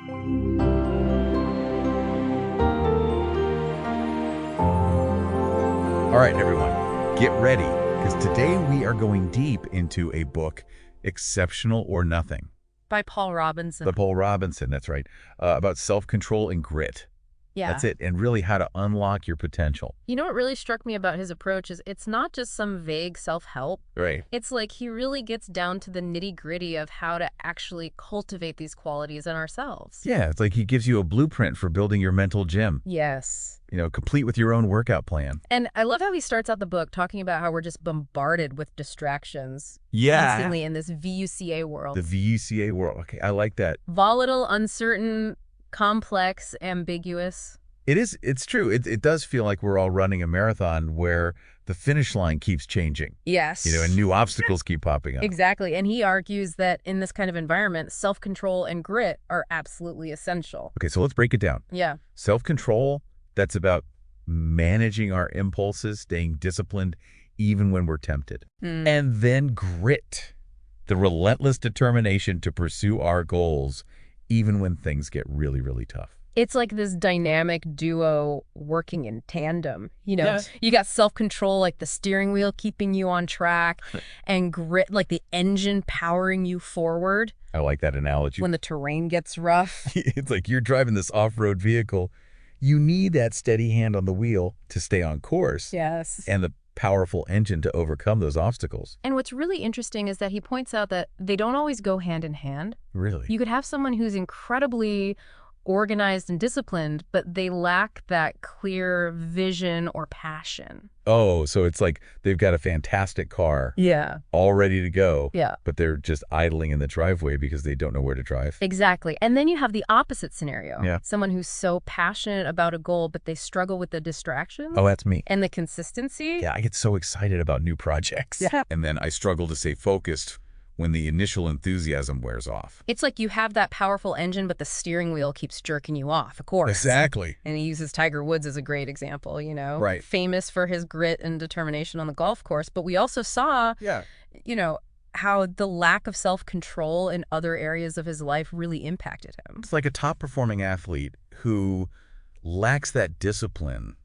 All right, everyone, get ready, because today we are going deep into a book, Exceptional or Nothing. By Paul Robinson. By Paul Robinson, that's right, about self-control and grit. Yeah. That's it, and really how to unlock your potential. You know what really struck me about his approach is it's not just some vague self-help. Right. It's like he really gets down to the nitty-gritty of how to actually cultivate these qualities in ourselves. Yeah, it's like he gives you a blueprint for building your mental gym. Yes. You know, complete with your own workout plan. And I love how he starts out the book talking about how we're just bombarded with distractions. Yeah. Constantly in this VUCA world. The VUCA world. Okay, I like that. Volatile, uncertain, complex, ambiguous. It's true. It does feel like we're all running a marathon where the finish line keeps changing. Yes. You know, and new obstacles keep popping up. Exactly. And he argues that in this kind of environment, self-control and grit are absolutely essential. Okay, so let's break it down. Yeah. Self-control, that's about managing our impulses, staying disciplined even when we're tempted. And then grit, the relentless determination to pursue our goals even when things get really, really tough. It's like this dynamic duo working in tandem. You know, Yes. You got self-control, like the steering wheel keeping you on track, and grit, like the engine powering you forward I like that analogy. when the terrain gets rough. It's like you're driving this off-road vehicle. You need that steady hand on the wheel to stay on course. Yes. And the powerful engine to overcome those obstacles. And what's really interesting is that he points out that they don't always go hand in hand. Really? You could have someone who's incredibly organized and disciplined, but they lack that clear vision or passion. Oh, so it's like they've got a fantastic car. Yeah. All ready to go. Yeah. But they're just idling in the driveway because they don't know where to drive. Exactly. And then you have the opposite scenario. Yeah. Someone who's so passionate about a goal, but they struggle with the distractions. Oh, that's me. And the consistency. Yeah, I get so excited about new projects. Yeah. And then I struggle to stay focused when the initial enthusiasm wears off. It's like you have that powerful engine, but the steering wheel keeps jerking you off, of course. Exactly. And he uses Tiger Woods as a great example, you know? Right. Famous for his grit and determination on the golf course. But we also saw, you know, how the lack of self-control in other areas of his life really impacted him. It's like a top-performing athlete who lacks that discipline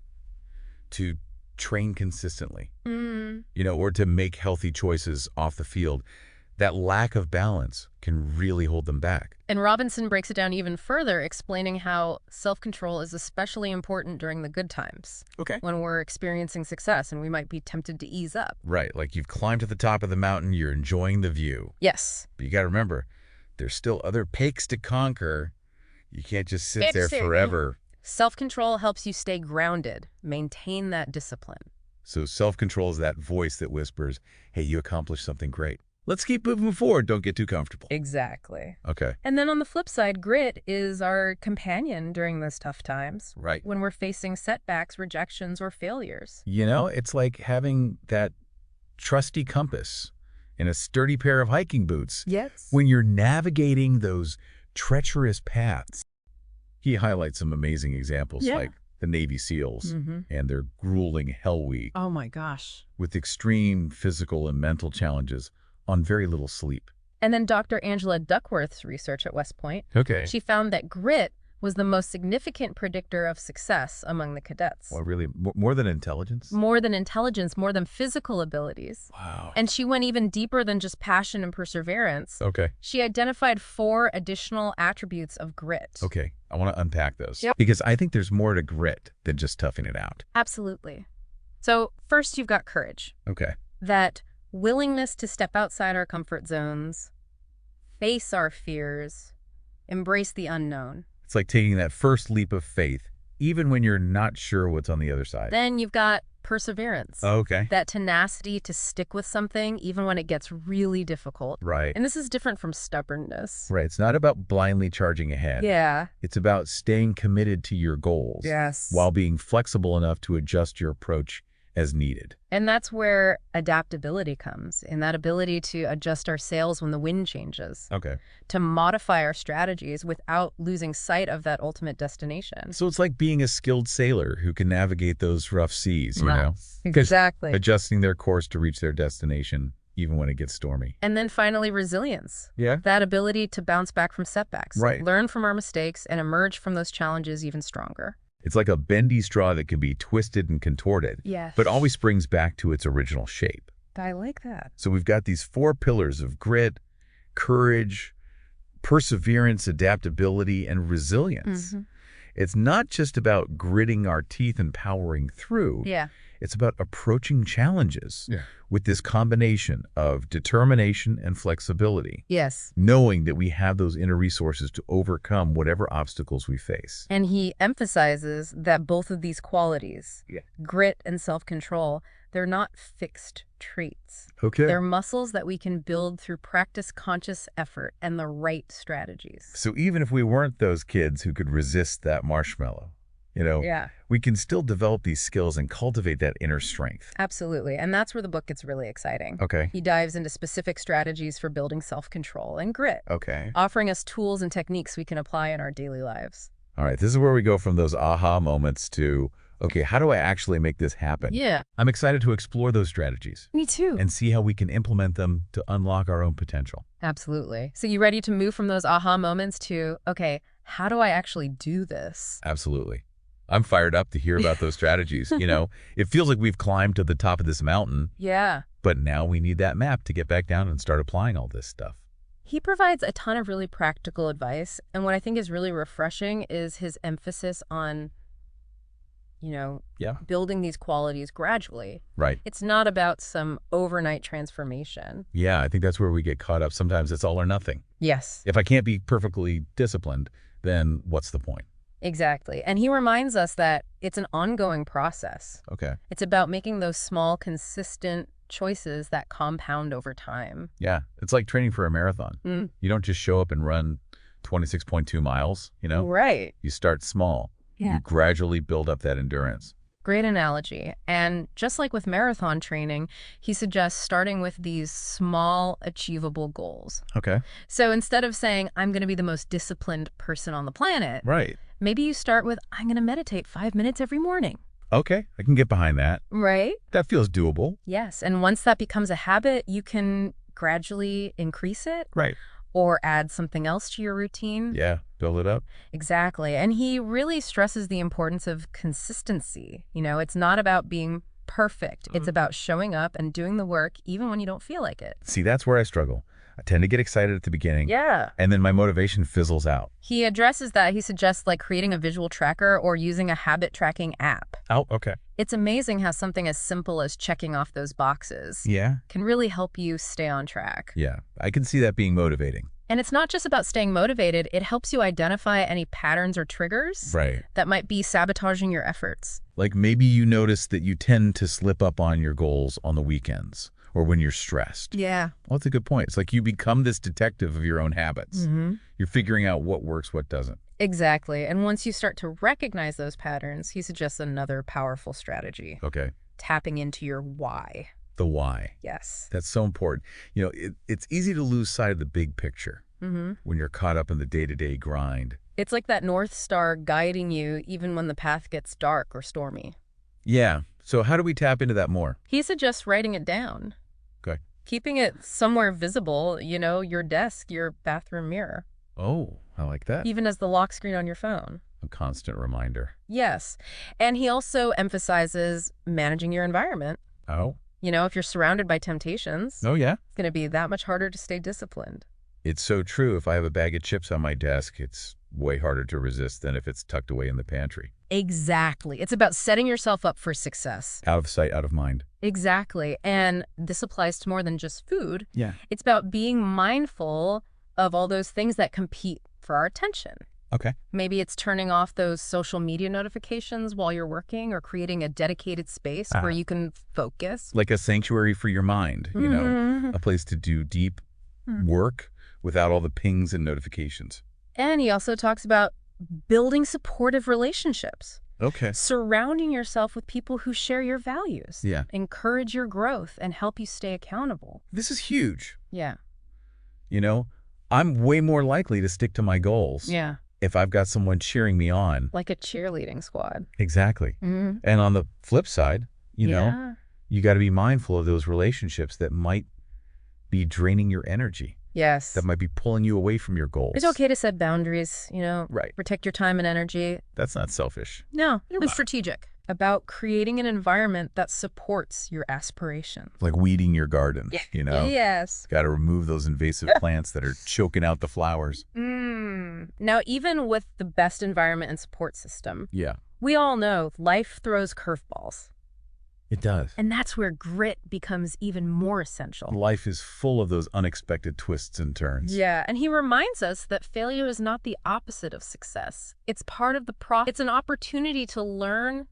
to train consistently, you know, or to make healthy choices off the field. That lack of balance can really hold them back. And Robinson breaks it down even further, explaining how self-control is especially important during the good times. Okay. When we're experiencing success and we might be tempted to ease up. Right, like you've climbed to the top of the mountain, you're enjoying the view. Yes. But you got to remember, there's still other peaks to conquer. You can't just sit there forever. Self-control helps you stay grounded, maintain that discipline. So self-control is that voice that whispers, hey, you accomplished something great. Let's keep moving forward. Don't get too comfortable. Exactly. Okay. And then on the flip side, grit is our companion during those tough times. Right. When we're facing setbacks, rejections, or failures. You know, it's like having that trusty compass and a sturdy pair of hiking boots. Yes. When you're navigating those treacherous paths. He highlights some amazing examples like the Navy SEALs and their grueling Hell Week Oh my gosh. with extreme physical and mental challenges on very little sleep. And then Dr. Angela Duckworth's research at West Point, Okay. she found that grit was the most significant predictor of success among the cadets. Well, really, more than intelligence? More than intelligence, more than physical abilities. Wow. And she went even deeper than just passion and perseverance. Okay. She identified 4 additional attributes of grit. Okay. I want to unpack those. Yep. Because I think there's more to grit than just toughing it out. Absolutely. So first, you've got courage. Okay. That willingness to step outside our comfort zones, face our fears, embrace the unknown. It's like taking that first leap of faith, even when you're not sure what's on the other side. Then you've got perseverance. Okay. That tenacity to stick with something even when it gets really difficult. Right. And this is different from stubbornness. Right. It's not about blindly charging ahead. Yeah. It's about staying committed to your goals. Yes. While being flexible enough to adjust your approach as needed. And that's where adaptability comes, in that ability to adjust our sails when the wind changes. Okay. To modify our strategies without losing sight of that ultimate destination. So it's like being a skilled sailor who can navigate those rough seas, you know? 'Cause Exactly. adjusting their course to reach their destination, even when it gets stormy. And then finally, resilience. Yeah. That ability to bounce back from setbacks. Right. Learn from our mistakes and emerge from those challenges even stronger. It's like a bendy straw that can be twisted and contorted, Yes. but always springs back to its original shape. I like that. So we've got these 4 pillars of grit, courage, perseverance, adaptability, and resilience. It's not just about gritting our teeth and powering through. Yeah. It's about approaching challenges with this combination of determination and flexibility. Yes. Knowing that we have those inner resources to overcome whatever obstacles we face. And he emphasizes that both of these qualities, grit and self-control, they're not fixed traits. Okay. They're muscles that we can build through practice, conscious effort, and the right strategies. So even if we weren't those kids who could resist that marshmallow, we can still develop these skills and cultivate that inner strength. Absolutely. And that's where the book gets really exciting. Okay. He dives into specific strategies for building self-control and grit, Okay. offering us tools and techniques we can apply in our daily lives. All right. This is where we go from those aha moments to, okay, how do I actually make this happen? Yeah. I'm excited to explore those strategies. Me too. And see how we can implement them to unlock our own potential. Absolutely. So you ready to move from those aha moments to, okay, how do I actually do this? Absolutely. I'm fired up to hear about those strategies. It feels like we've climbed to the top of this mountain. Yeah. But now we need that map to get back down and start applying all this stuff. He provides a ton of really practical advice. And what I think is really refreshing is his emphasis on, building these qualities gradually. Right. It's not about some overnight transformation. Yeah, I think that's where we get caught up. Sometimes it's all or nothing. Yes. If I can't be perfectly disciplined, then what's the point? Exactly. And he reminds us that it's an ongoing process. Okay. It's about making those small, consistent choices that compound over time. Yeah. It's like training for a marathon. You don't just show up and run 26.2 miles, Right. You start small. Yeah. You gradually build up that endurance. Great analogy. And just like with marathon training, he suggests starting with these small, achievable goals. Okay. So instead of saying, I'm going to be the most disciplined person on the planet, Right. maybe you start with, I'm going to meditate 5 minutes every morning. Okay. I can get behind that. Right? That feels doable. Yes. And once that becomes a habit, you can gradually increase it. Right. Or add something else to your routine. Yeah. Build it up. Exactly. And he really stresses the importance of consistency. It's not about being perfect. It's about showing up and doing the work even when you don't feel like it. See, that's where I struggle. I tend to get excited at the beginning. Yeah. And then my motivation fizzles out. He addresses that. He suggests creating a visual tracker or using a habit tracking app. Oh, okay. It's amazing how something as simple as checking off those boxes can really help you stay on track. Yeah. I can see that being motivating. And it's not just about staying motivated. It helps you identify any patterns or triggers that might be sabotaging your efforts. Like maybe you notice that you tend to slip up on your goals on the weekends or when you're stressed. Yeah. Well, that's a good point. It's like you become this detective of your own habits. You're figuring out what works, what doesn't. Exactly. And once you start to recognize those patterns, he suggests another powerful strategy. Okay. Tapping into your why. The why. Yes. That's so important. It's easy to lose sight of the big picture when you're caught up in the day-to-day grind. It's like that North Star guiding you even when the path gets dark or stormy. Yeah. So how do we tap into that more? He suggests writing it down. Okay. Keeping it somewhere visible, your desk, your bathroom mirror. Oh, I like that. Even as the lock screen on your phone. A constant reminder. Yes. And he also emphasizes managing your environment. Oh. If you're surrounded by temptations, Oh, yeah? it's going to be that much harder to stay disciplined. It's so true. If I have a bag of chips on my desk, it's way harder to resist than if it's tucked away in the pantry. Exactly. It's about setting yourself up for success. Out of sight, out of mind. Exactly. And this applies to more than just food. Yeah. It's about being mindful of all those things that compete for our attention. Okay. Maybe it's turning off those social media notifications while you're working or creating a dedicated space where you can focus. Like a sanctuary for your mind, a place to do deep work without all the pings and notifications. And he also talks about building supportive relationships. Okay. Surrounding yourself with people who share your values. Yeah. Encourage your growth and help you stay accountable. This is huge. Yeah. I'm way more likely to stick to my goals. Yeah. If I've got someone cheering me on. Like a cheerleading squad. Exactly. And on the flip side, you got to be mindful of those relationships that might be draining your energy. Yes. That might be pulling you away from your goals. It's okay to set boundaries, Right. Protect your time and energy. That's not selfish. No, it's strategic. About creating an environment that supports your aspirations. Like weeding your garden, Yes. Got to remove those invasive plants that are choking out the flowers. Now, even with the best environment and support system, we all know life throws curveballs. It does. And that's where grit becomes even more essential. Life is full of those unexpected twists and turns. Yeah, and he reminds us that failure is not the opposite of success. It's part of the process. It's an opportunity to learn,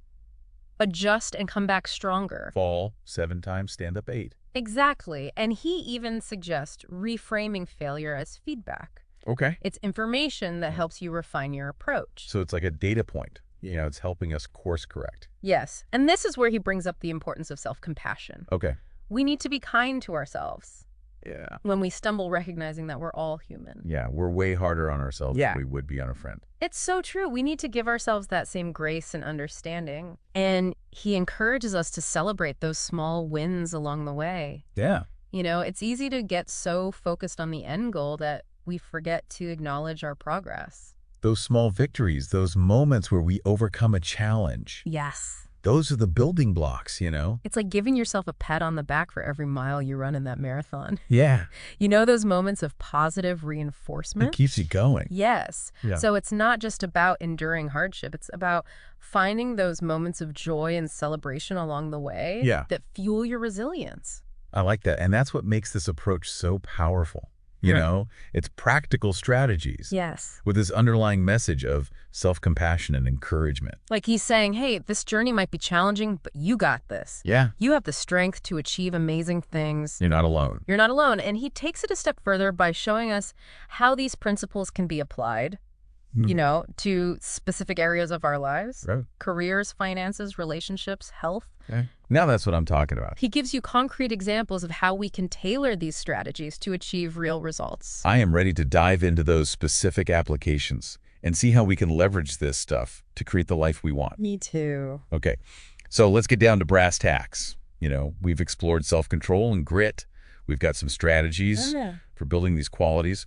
adjust, and come back stronger. Fall 7 times, stand up 8. Exactly. And he even suggests reframing failure as feedback. Okay. It's information that helps you refine your approach. So it's like a data point. It's helping us course correct. Yes. And this is where he brings up the importance of self-compassion. Okay. We need to be kind to ourselves. Yeah. When we stumble, recognizing that we're all human. Yeah, we're way harder on ourselves than we would be on a friend. It's so true. We need to give ourselves that same grace and understanding. And he encourages us to celebrate those small wins along the way. Yeah. It's easy to get so focused on the end goal that we forget to acknowledge our progress. Those small victories, those moments where we overcome a challenge. Yes. Those are the building blocks, It's like giving yourself a pat on the back for every mile you run in that marathon. Yeah. Those moments of positive reinforcement? It keeps you going. Yes. Yeah. So it's not just about enduring hardship. It's about finding those moments of joy and celebration along the way that fuel your resilience. I like that. And that's what makes this approach so powerful. It's practical strategies. Yes. With this underlying message of self-compassion and encouragement. Like he's saying, hey, this journey might be challenging, but you got this. Yeah. You have the strength to achieve amazing things. You're not alone. You're not alone. And he takes it a step further by showing us how these principles can be applied, to specific areas of our lives. Right. Careers, finances, relationships, health. Okay. Now that's what I'm talking about. He gives you concrete examples of how we can tailor these strategies to achieve real results. I am ready to dive into those specific applications and see how we can leverage this stuff to create the life we want. Me too. Okay. So let's get down to brass tacks. We've explored self-control and grit. We've got some strategies for building these qualities.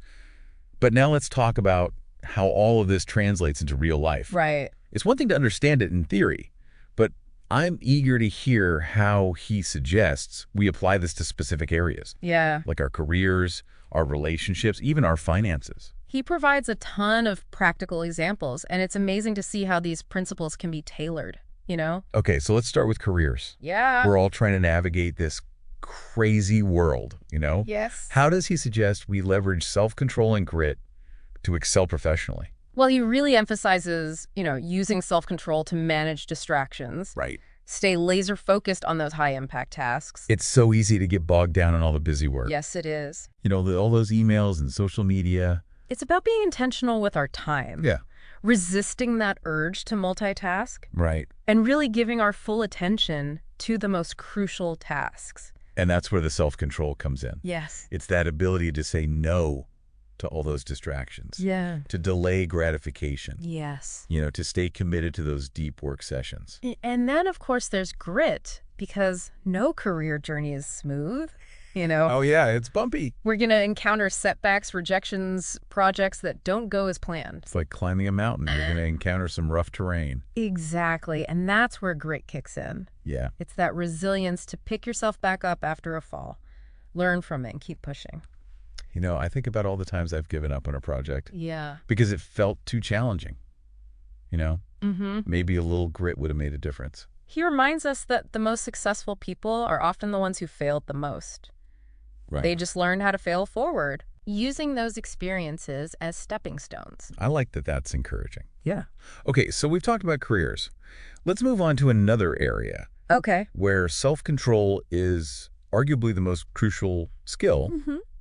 But now let's talk about how all of this translates into real life. Right. It's one thing to understand it in theory, but I'm eager to hear how he suggests we apply this to specific areas. Yeah. Like our careers, our relationships, even our finances. He provides a ton of practical examples, and it's amazing to see how these principles can be tailored, Okay, so let's start with careers. Yeah. We're all trying to navigate this crazy world, Yes. How does he suggest we leverage self-control and grit to excel professionally? Well, he really emphasizes, using self-control to manage distractions. Right. Stay laser focused on those high-impact tasks. It's so easy to get bogged down in all the busy work. Yes, it is. All those emails and social media. It's about being intentional with our time. Yeah. Resisting that urge to multitask. Right. And really giving our full attention to the most crucial tasks. And that's where the self-control comes in. Yes. It's that ability to say no to all those distractions. Yeah. To delay gratification. Yes. To stay committed to those deep work sessions. And then, of course, there's grit, because no career journey is smooth. Oh, yeah, it's bumpy. We're going to encounter setbacks, rejections, projects that don't go as planned. It's like climbing a mountain. You're going to encounter some rough terrain. Exactly. And that's where grit kicks in. Yeah. It's that resilience to pick yourself back up after a fall, learn from it, and keep pushing. I think about all the times I've given up on a project. Yeah. Because it felt too challenging. Maybe a little grit would have made a difference. He reminds us that the most successful people are often the ones who failed the most. Right. They just learned how to fail forward, using those experiences as stepping stones. I like that that's encouraging. Yeah. Okay, so we've talked about careers. Let's move on to another area. Okay. Where self-control is arguably the most crucial skill,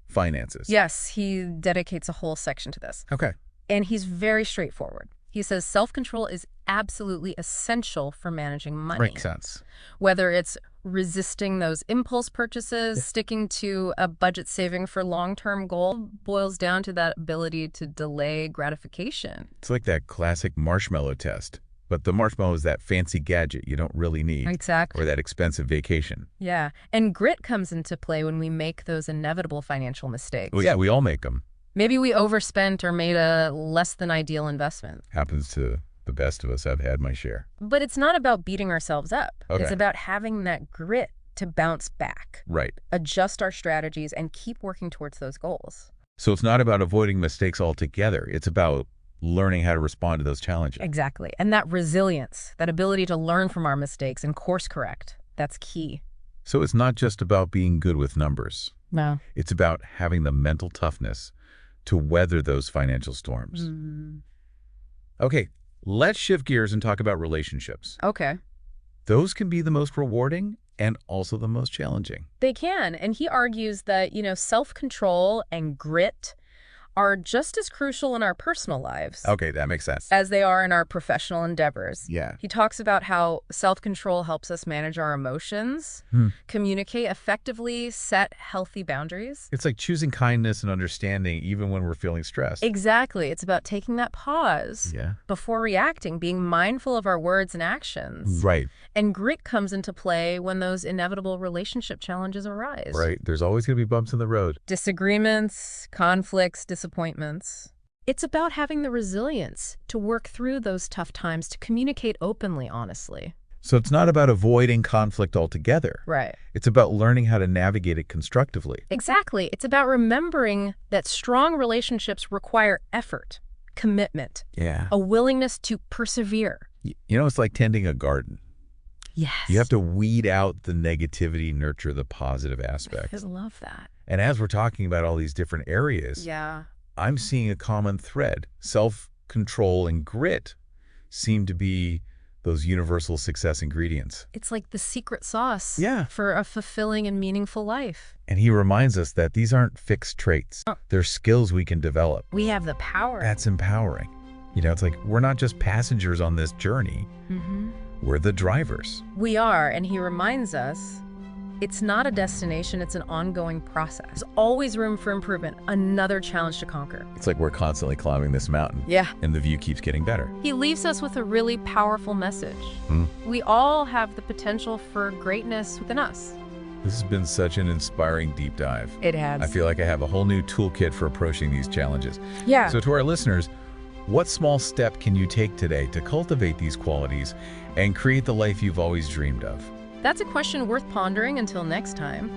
finances. Yes, he dedicates a whole section to this. Okay. And he's very straightforward. He says self-control is absolutely essential for managing money. Makes sense. Whether it's resisting those impulse purchases, sticking to a budget saving for long-term goal, boils down to that ability to delay gratification. It's like that classic marshmallow test. But the marshmallow is that fancy gadget you don't really need. Exactly. Or that expensive vacation. Yeah. And grit comes into play when we make those inevitable financial mistakes. Well, yeah, we all make them. Maybe we overspent or made a less than ideal investment. Happens to the best of us. I've had my share. But it's not about beating ourselves up. Okay. It's about having that grit to bounce back. Right. Adjust our strategies and keep working towards those goals. So it's not about avoiding mistakes altogether. It's about learning how to respond to those challenges. Exactly. And that resilience, that ability to learn from our mistakes and course correct, that's key. So it's not just about being good with numbers. No. It's about having the mental toughness to weather those financial storms. Okay, let's shift gears and talk about relationships. Okay. Those can be the most rewarding and also the most challenging. They can. And he argues that, self-control and grit are just as crucial in our personal lives. Okay, that makes sense. As they are in our professional endeavors. Yeah. He talks about how self-control helps us manage our emotions, communicate effectively, set healthy boundaries. It's like choosing kindness and understanding even when we're feeling stressed. Exactly. It's about taking that pause before reacting, being mindful of our words and actions. Right. And grit comes into play when those inevitable relationship challenges arise. Right. There's always going to be bumps in the road. Disagreements, conflicts, disappointments. It's about having the resilience to work through those tough times, to communicate openly, honestly. So it's not about avoiding conflict altogether. Right. It's about learning how to navigate it constructively. Exactly. It's about remembering that strong relationships require effort, commitment, a willingness to persevere. It's like tending a garden. Yes. You have to weed out the negativity, nurture the positive aspects. I love that. And as we're talking about all these different areas, I'm seeing a common thread. Self-control and grit seem to be those universal success ingredients. It's like the secret sauce Yeah. for a fulfilling and meaningful life. And he reminds us that these aren't fixed traits. They're skills we can develop. We have the power. That's empowering. It's like we're not just passengers on this journey. We're the drivers. We are, and he reminds us it's not a destination, it's an ongoing process. There's always room for improvement, another challenge to conquer. It's like we're constantly climbing this mountain. Yeah. And the view keeps getting better. He leaves us with a really powerful message. We all have the potential for greatness within us. This has been such an inspiring deep dive. It has. I feel like I have a whole new toolkit for approaching these challenges. Yeah. So to our listeners, what small step can you take today to cultivate these qualities and create the life you've always dreamed of? That's a question worth pondering until next time.